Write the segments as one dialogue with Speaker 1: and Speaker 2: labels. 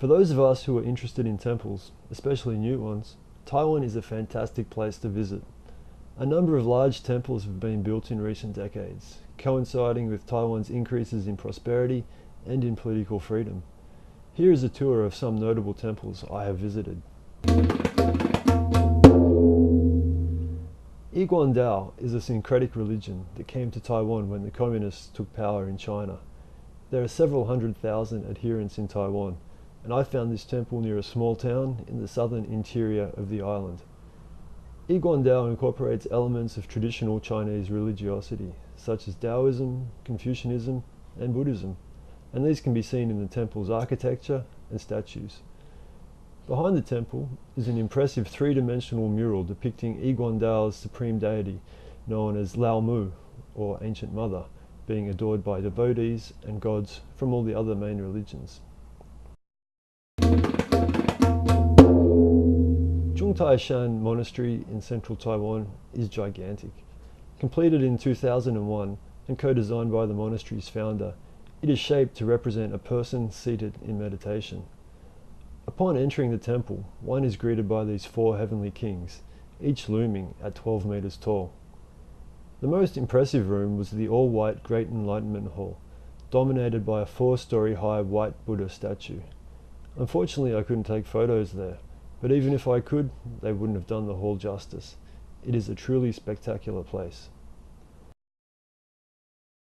Speaker 1: For those of us who are interested in temples, especially new ones, Taiwan is a fantastic place to visit. A number of large temples have been built in recent decades, coinciding with Taiwan's increases in prosperity and in political freedom. Here is a tour of some notable temples I have visited. Gandou is a syncretic religion that came to Taiwan when the communists took power in China. There are several 100,000 adherents in Taiwan, and I found this temple near a small town in the southern interior of the island. Gandou incorporates elements of traditional Chinese religiosity, such as Taoism, Confucianism, and Buddhism, and these can be seen in the temple's architecture and statues. Behind the temple is an impressive three-dimensional mural depicting Gandou's supreme deity, known as Lao Mu, or Ancient Mother, being adored by devotees and gods from all the other main religions. Taishan Monastery in central Taiwan is gigantic. Completed in 2001 and co-designed by the monastery's founder, it is shaped to represent a person seated in meditation. Upon entering the temple, one is greeted by these four heavenly kings, each looming at 12 meters tall. The most impressive room was the all-white Great Enlightenment Hall, dominated by a 4-story high white Buddha statue. Unfortunately, I couldn't take photos there, but even if I could, they wouldn't have done the hall justice. It is a truly spectacular place.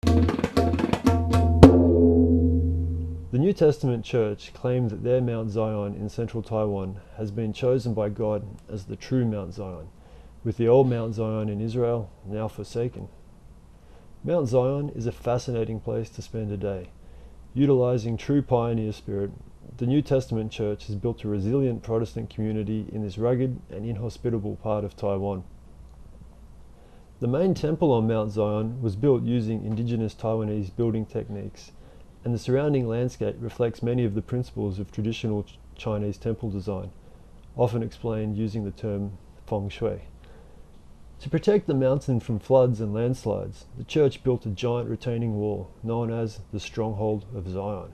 Speaker 1: The New Testament Church claimed that their Mount Zion in central Taiwan has been chosen by God as the true Mount Zion, with the old Mount Zion in Israel now forsaken. Mount Zion is a fascinating place to spend a day. Utilizing true pioneer spirit, the New Testament Church has built a resilient Protestant community in this rugged and inhospitable part of Taiwan. The main temple on Mount Zion was built using indigenous Taiwanese building techniques, and the surrounding landscape reflects many of the principles of traditional Chinese temple design, often explained using the term feng shui. To protect the mountain from floods and landslides, the church built a giant retaining wall known as the Stronghold of Zion.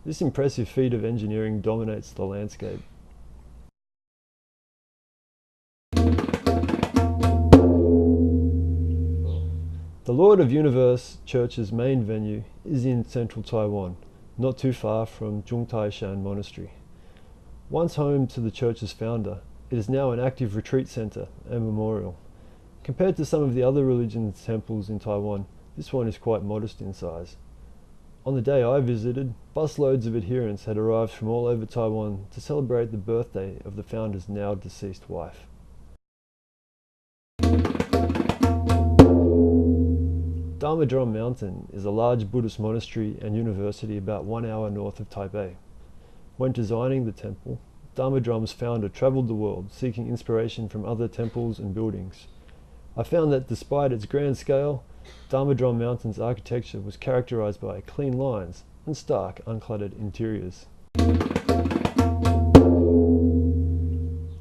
Speaker 1: This impressive feat of engineering dominates the landscape. The Lord of Universe Church's main venue is in central Taiwan, not too far from Taishan Monastery. Once home to the church's founder, it is now an active retreat center and memorial. Compared to some of the other religions' temples in Taiwan, this one is quite modest in size. On the day I visited, busloads of adherents had arrived from all over Taiwan to celebrate the birthday of the founder's now deceased wife. Dharma Mountain is a large Buddhist monastery and university about 1 hour north of Taipei. When designing the temple, Dharma's founder traveled the world seeking inspiration from other temples and buildings. I found that despite its grand scale, Dharma Mountain's architecture was characterized by clean lines and stark, uncluttered interiors.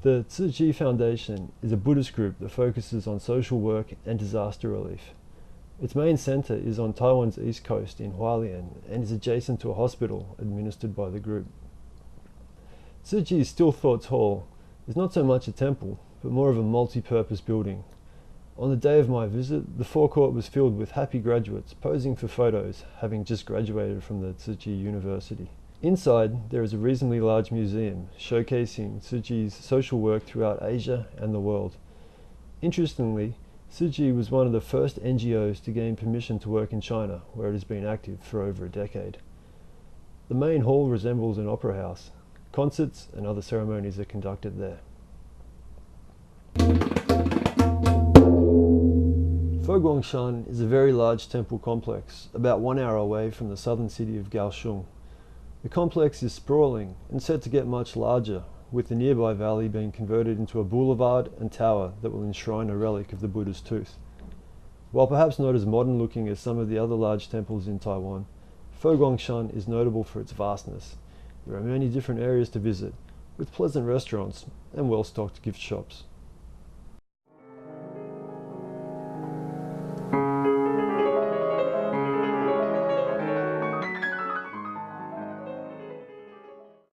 Speaker 1: The Tzu Chi Foundation is a Buddhist group that focuses on social work and disaster relief. Its main center is on Taiwan's east coast in Hualien and is adjacent to a hospital administered by the group. Tzu Chi's Stillthoughts Hall is not so much a temple, but more of a multi-purpose building. On the day of my visit, the forecourt was filled with happy graduates posing for photos, having just graduated from the Tzu Chi University. Inside, there is a reasonably large museum showcasing Tzu Chi's social work throughout Asia and the world. Interestingly, Tzu Chi was one of the first NGOs to gain permission to work in China, where it has been active for over a decade. The main hall resembles an opera house. Concerts and other ceremonies are conducted there. Guang Shan is a very large temple complex, about 1 hour away from the southern city of Kaohsiung. The complex is sprawling and set to get much larger, with the nearby valley being converted into a boulevard and tower that will enshrine a relic of the Buddha's tooth. While perhaps not as modern looking as some of the other large temples in Taiwan, Guang Shan is notable for its vastness. There are many different areas to visit, with pleasant restaurants and well-stocked gift shops.